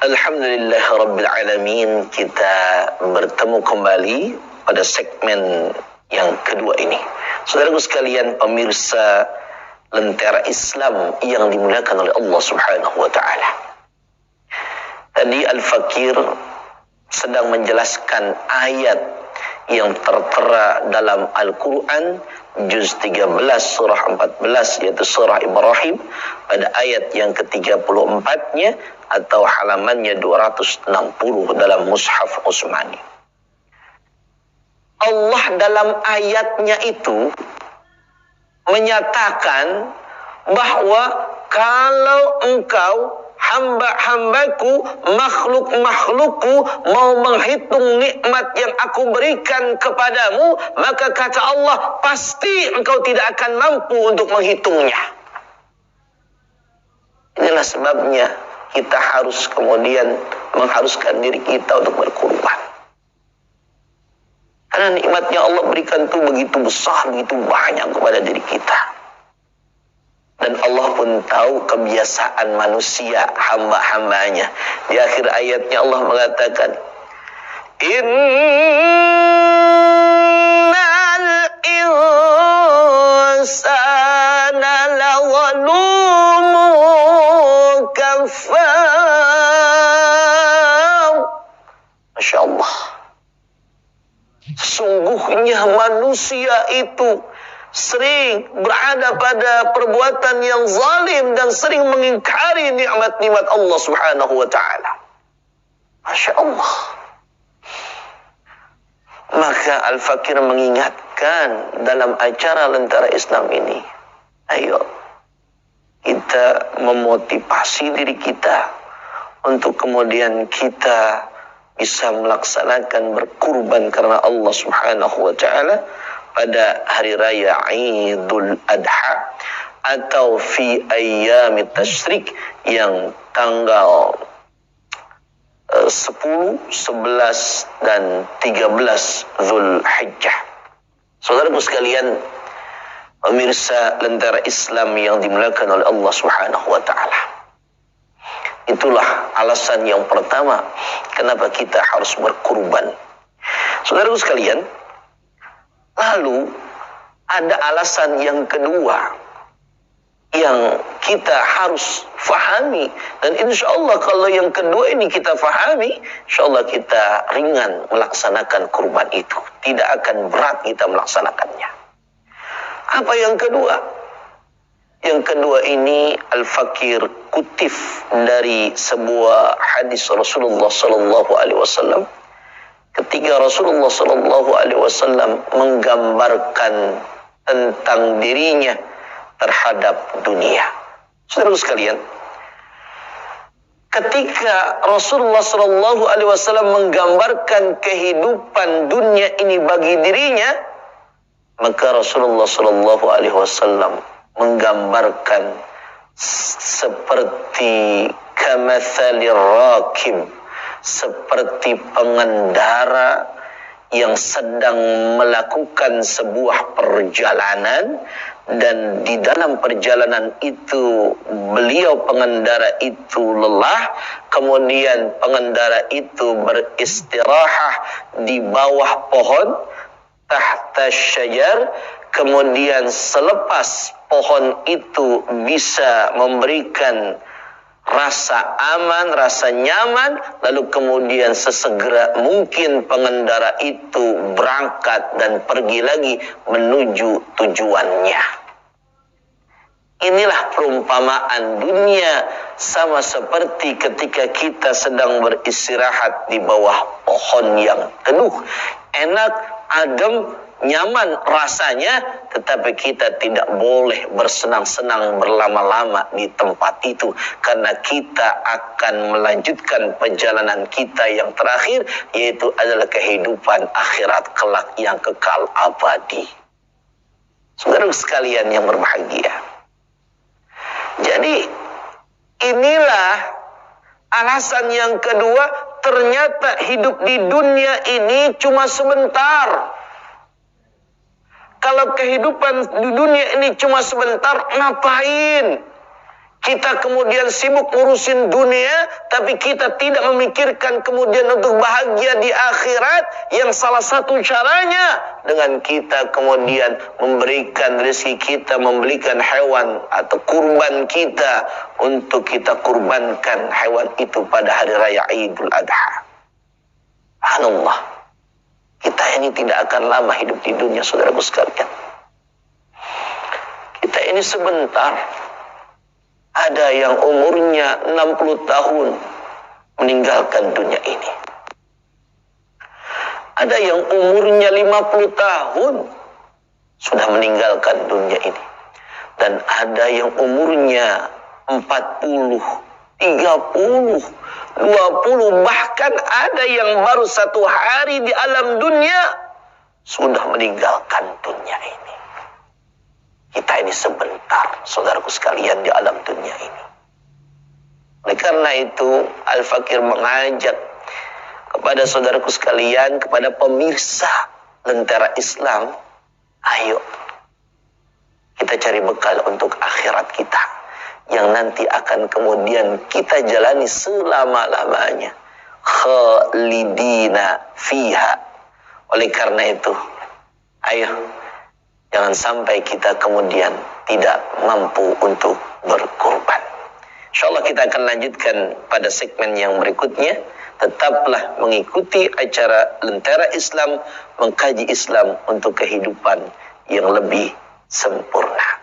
Alhamdulillah Rabbil Alamin, kita bertemu kembali pada segmen yang kedua ini. Saudaraku sekalian, pemirsa Lentera Islam yang dimuliakan oleh Allah Subhanahu wa Ta'ala. Tadi Al-Fakir sedang menjelaskan ayat yang tertera dalam Al-Quran juz 13 surah 14, yaitu surah Ibrahim, pada ayat yang ke-34-nya atau halamannya 260 dalam Mushaf Utsmani. Allah dalam ayatnya itu menyatakan bahwa kalau engkau hamba-hambaku, makhluk-makhlukku mau menghitung nikmat yang aku berikan kepadamu, maka kata Allah, pasti engkau tidak akan mampu untuk menghitungnya. Inilah sebabnya kita harus kemudian mengharuskan diri kita untuk berkorban. Karena nikmatnya Allah berikan itu begitu besar, begitu banyak kepada diri kita. Dan Allah pun tahu kebiasaan manusia, hamba-hambanya. Di akhir ayatnya Allah mengatakan, Innal insana lazalumun kafar. Masya Allah. Sesungguhnya manusia itu sering berada pada perbuatan yang zalim dan sering mengingkari nikmat-nikmat Allah Subhanahu wa Ta'ala. Masya Allah. Maka Al-Fakir mengingatkan dalam acara Lentera Islam ini, ayo kita memotivasi diri kita untuk kemudian kita bisa melaksanakan berkurban karena Allah Subhanahu wa Ta'ala pada hari raya Idul Adha atau fi ayyamit tasyrik yang tanggal 10, 11 dan 13 Zulhijjah. Saudaraku sekalian, pemirsa Lentera Islam yang dimuliakan oleh Allah Subhanahu wa Ta'ala. Itulah alasan yang pertama kenapa kita harus berkurban. Saudaraku sekalian, lalu ada alasan yang kedua yang kita harus fahami, dan insya Allah kalau yang kedua ini kita fahami, insya Allah kita ringan melaksanakan kurban itu, tidak akan berat kita melaksanakannya. Apa yang kedua? Yang kedua ini Al-Fakir kutip dari sebuah hadis Rasulullah Sallallahu Alaihi Wasallam. Ketika Rasulullah Sallallahu Alaihi Wasallam menggambarkan tentang dirinya terhadap dunia. Saudara sekalian, ketika Rasulullah Sallallahu Alaihi Wasallam menggambarkan kehidupan dunia ini bagi dirinya, maka Rasulullah Sallallahu Alaihi Wasallam menggambarkan seperti kamathalir rakib, seperti pengendara yang sedang melakukan sebuah perjalanan, dan di dalam perjalanan itu beliau pengendara itu lelah, kemudian pengendara itu beristirahat di bawah pohon tahta syajar, kemudian selepas pohon itu bisa memberikan rasa aman, rasa nyaman, lalu kemudian sesegera mungkin pengendara itu berangkat dan pergi lagi menuju tujuannya. Inilah perumpamaan dunia, sama seperti ketika kita sedang beristirahat di bawah pohon yang teduh, enak, adem, nyaman rasanya, tetapi kita tidak boleh bersenang-senang berlama-lama di tempat itu, karena kita akan melanjutkan perjalanan kita yang terakhir, yaitu adalah kehidupan akhirat kelak yang kekal abadi. Saudara sekalian yang berbahagia, jadi inilah alasan yang kedua, ternyata hidup di dunia ini cuma sebentar. Kalau kehidupan di dunia ini cuma sebentar, ngapain Kita kemudian sibuk ngurusin dunia, tapi kita tidak memikirkan kemudian untuk bahagia di akhirat, yang salah satu caranya dengan kita kemudian memberikan rezeki kita, membelikan hewan atau kurban kita untuk kita kurbankan hewan itu pada hari raya Idul Adha. Subhanallah, kita ini tidak akan lama hidup di dunia, saudaraku sekalian. Kita ini sebentar. Ada yang umurnya 60 tahun meninggalkan dunia ini. Ada yang umurnya 50 tahun sudah meninggalkan dunia ini. Dan ada yang umurnya 40, 30, 20, bahkan ada yang baru 1 hari di alam dunia sudah meninggalkan dunia ini. Kita ini sebentar, saudaraku sekalian, di alam dunia ini. Oleh karena itu, Al-Fakir mengajak kepada saudaraku sekalian, kepada pemirsa Lentera Islam, ayo kita cari bekal untuk akhirat kita, yang nanti akan kemudian kita jalani selama-lamanya. Khalidina fiha. Oleh karena itu, ayo, jangan sampai kita kemudian tidak mampu untuk berkorban. InsyaAllah kita akan lanjutkan pada segmen yang berikutnya. Tetaplah mengikuti acara Lentera Islam, mengkaji Islam untuk kehidupan yang lebih sempurna.